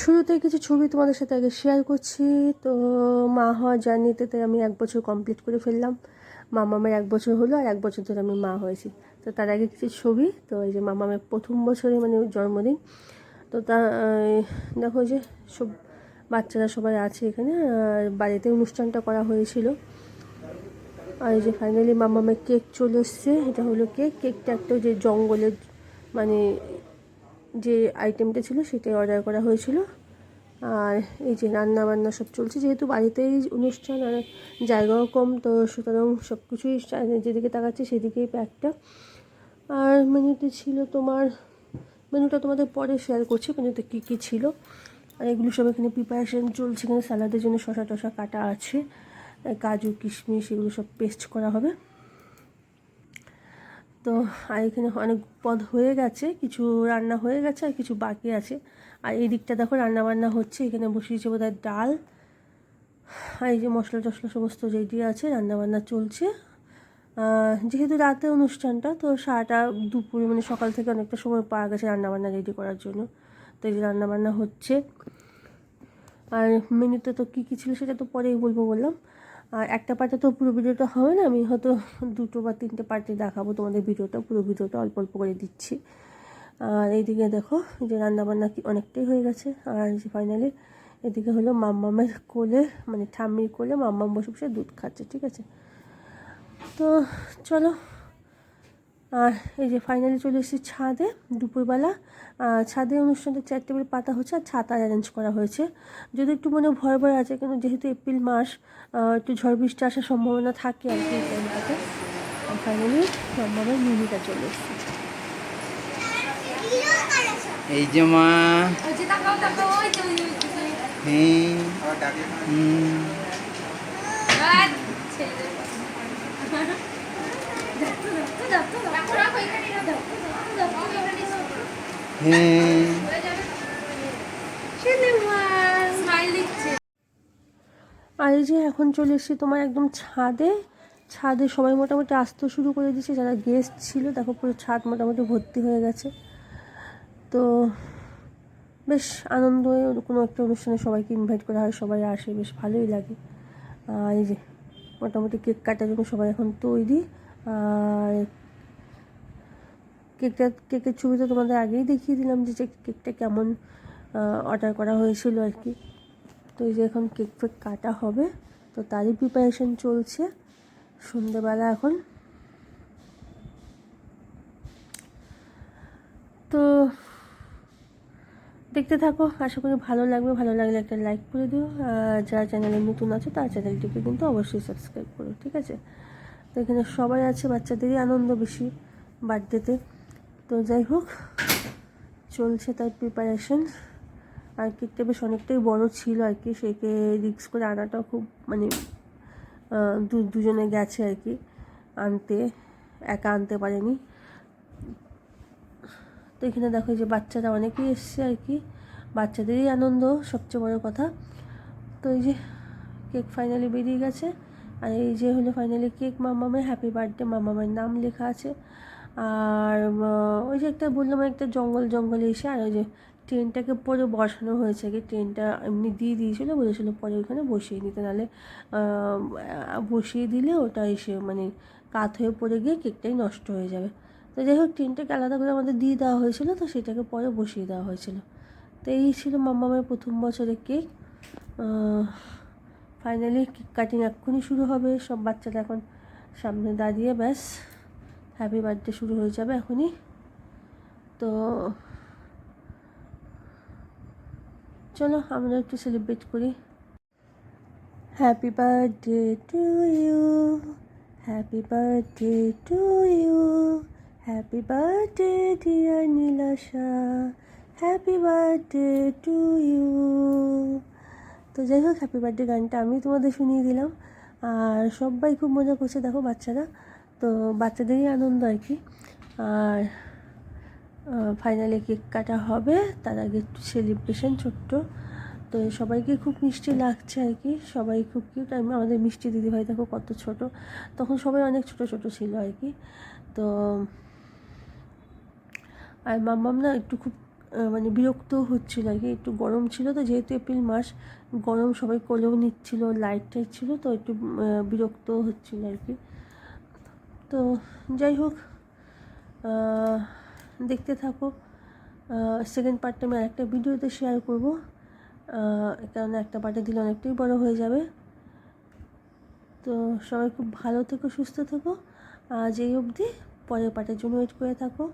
শুরুতে কিছু ছবি তোমাদের সাথে আগে শেয়ার করছি। তো মা হওয়ার জার্নিতে তাই আমি 1 বছর কমপ্লিট করে ফেললাম। মামামের 1 বছর হলো, আর 1 বছর ধরে আমি মা হয়েছি। তো তার আগে কিছু ছবি, তো এই যে মামামের প্রথম বছরে মানে জন্মদিন। তো তা দেখো যে সব বাচ্চারা সবাই আছে এখানে, আর বাড়িতে অনুষ্ঠানটা করা হয়েছিল। আর এই যে ফাইনালি মামামের কেক চলে এসছে। এটা হলো কেকটা একটা যে জঙ্গলের মানে যে আইটেমটা ছিল সেটাই অর্ডার করা হয়েছিল। আর এই যে রান্না বান্না সব চলছে, যেহেতু বাড়িতেই অনুষ্ঠান আর জায়গাও কম, তো সুতরাং সব কিছুই যেদিকে তাকাচ্ছে সেদিকেই প্যাকটা। আর মেনুতে ছিল তোমার, মেনুটা তোমাদের পরে শেয়ার করছি মেনুতে কী কী ছিল। আর এগুলো সব এখানে প্রিপারেশান চলছে। এখানে স্যালাডের জন্য শসা টসা কাটা আছে, কাজু কিশমিশ এগুলো সব পেস্ট করা হবে। তো আর এখানে অনেক পদ হয়ে গেছে, কিছু রান্না হয়ে গেছে আর কিছু বাকি আছে। আর এই দিকটা দেখো রান্না বান্না হচ্ছে, এখানে বসিয়েছে বোধহয় ডাল। আর এই যে মশলা টশলা সমস্ত রেডি আছে, রান্নাবান্না চলছে। যেহেতু রাতে অনুষ্ঠানটা, তো সারাটা দুপুরে মানে সকাল থেকে অনেকটা সময় পাওয়া গেছে রান্নাবান্না রেডি করার জন্য। তো এই যে রান্নাবান্না হচ্ছে। আর মেনুতে তো কী কী ছিল সেটা তো পরেই বললাম। আর একটা পার্টে তো পুরো ভিডিওটা হবে না, আমি হয়তো 2 বা 3টে পার্টে দেখাবো তোমাদের ভিডিওটা, পুরো ভিডিওটা অল্প অল্প করে দিচ্ছি। আর এইদিকে দেখো যে রান্নাবান্না অনেকটাই হয়ে গেছে। আর যে ফাইনালি এদিকে হলো মাম্মামের কোলে মানে ঠাম্মির কোলে মাম্মাম বসে বসে দুধ খাচ্ছে, ঠিক আছে। তো চলো, আর এই যে ফাইনালি চলে এসেছি ছাদে দুপুরবেলা। ছাদে অনুষ্ঠানটা 4 টেবিল পাতা হচ্ছে, আর ছাতা অ্যারেঞ্জ করা হয়েছে। যদি একটু মনে ভয় ভয় আছে, কিন্তু যেহেতু এপ্রিল মাস একটু ঝড় বৃষ্টি আসার সম্ভাবনা থাকে আর কি এই টাইমটাতে। আর ফাইনালি মাম্মামের মিনিটা চলে এসেছে। এই যে মা, আর এই যে এখন চলে এসেছি তোমার একদম ছাদে। ছাদে সবাই মোটামুটি আসতে শুরু করে দিয়েছে, যারা গেস্ট ছিল দেখো পুরো ছাদ মোটামুটি ভর্তি হয়ে গেছে। তো বেশ আনন্দ, কোনো একটা অনুষ্ঠানে সবাইকে ইনভাইট করা হয়, সবাই আসে, বেশ ভালোই লাগে। আর এই যে মোটামুটি কেক কাটার জন্য সবাই এখন তৈরি। আর কেকের ছবিটা তোমাদের আগেই দেখিয়ে দিলাম যে কেকটা কেমন অর্ডার করা হয়েছিল আর কি। তো এই যে এখন কেক ফেক কাটা হবে, তো তারই প্রিপারেশন চলছে সন্ধ্যেবেলা এখন। তো দেখতে থাকো, আশা করি ভালো লাগবে। ভালো লাগলে একটা লাইক করে দিও, যারা চ্যানেলে নতুন আছে তার চ্যানেলটিকে কিন্তু অবশ্যই সাবস্ক্রাইব করো, ঠিক আছে। তো এখানে সবাই আছে, বাচ্চাদেরই আনন্দ বেশি বার্থডেতে। তো যাই হোক, চলছে তার প্রিপারেশন। আর কেকটা বেশ অনেকটাই বড় ছিল আর কি, সেকে রিক্স করে আনাটাও খুব মানে দুজনে গেছে আর কি আনতে, একা আনতে পারেনি। তো এখানে দেখো যে বাচ্চারা অনেকেই এসছে আর কি, বাচ্চাদেরই আনন্দ সবচেয়ে বড় কথা। তো এই যে কেক ফাইনালি বেরিয়ে গেছে। আর এই যে হলো ফাইনালি কেক, মামামের হ্যাপি বার্থডে, মামামের নাম লেখা আছে। আর ওই যে একটা বললাম একটা জঙ্গলে এসে, আর ওই যে ট্রেনটাকে পরে বসানো হয়েছে আর কি। ট্রেনটা এমনি দিয়ে দিয়েছিলো, বলেছিলো পরে ওইখানে বসিয়ে নিতে, নাহলে বসিয়ে দিলে ওটা এসে মানে কাত হয়ে পড়ে গিয়ে কেকটাই নষ্ট হয়ে যাবে। তো যাই হোক, ট্রেনটাকে আলাদা করে আমাদের দিয়ে দেওয়া হয়েছিল, তো সেটাকে পরে বসিয়ে দেওয়া হয়েছিল। তো এই ছিল মামামের প্রথম বছরের কেক। ফাইনালি কেক কাটিং এক্ষুনি শুরু হবে, সব বাচ্চারা এখন সামনে দাঁড়িয়ে ব্যাস হ্যাপি বার্থডে শুরু হয়ে যাবে এখনই। তো চলো আমরা একটু সেলিব্রেট করি। Happy birthday to you, happy birthday to you, happy birthday dear Nilasha, happy birthday to you. তো যাই হোক, হ্যাপি বার্থডে গানটা আমি তোমাদের শুনিয়ে দিলাম। আর সবাই খুব মজা করছে দেখো বাচ্চারা, তো বাচ্চাদেরই আনন্দ আর কি। আর ফাইনালি কেক কাটা হবে, তার আগে একটু সেলিব্রেশন ছোট্ট। তো সবাইকে খুব মিষ্টি লাগছে আর কি, সবাই খুব কিউট। আমাদের মিষ্টি দিদিভাই দেখো কত ছোট, তখন সবাই অনেক ছোট ছোট ছিল আর কি। তো আর মাম্মাম না একটু খুব মানে বিরক্ত হচ্ছিলো আর কি, একটু গরম ছিল তো, যেহেতু এপ্রিল মাস গরম, সবাই কোলেও নিচ্ছিল, লাইট টাইট ছিল তো একটু বিরক্ত হচ্ছিলো আর কি। তো যাই হোক, দেখতে থাকো। সেকেন্ড পার্টটা আমি আরেকটা ভিডিওতে শেয়ার করবো, কারণ একটা পার্টে দিলে অনেকটাই বড় হয়ে যাবে। তো সবাই খুব ভালো থেকো, সুস্থ থেকো, আজ এই অবধি, পরের পার্টের জন্য ওয়েট করে থাকো।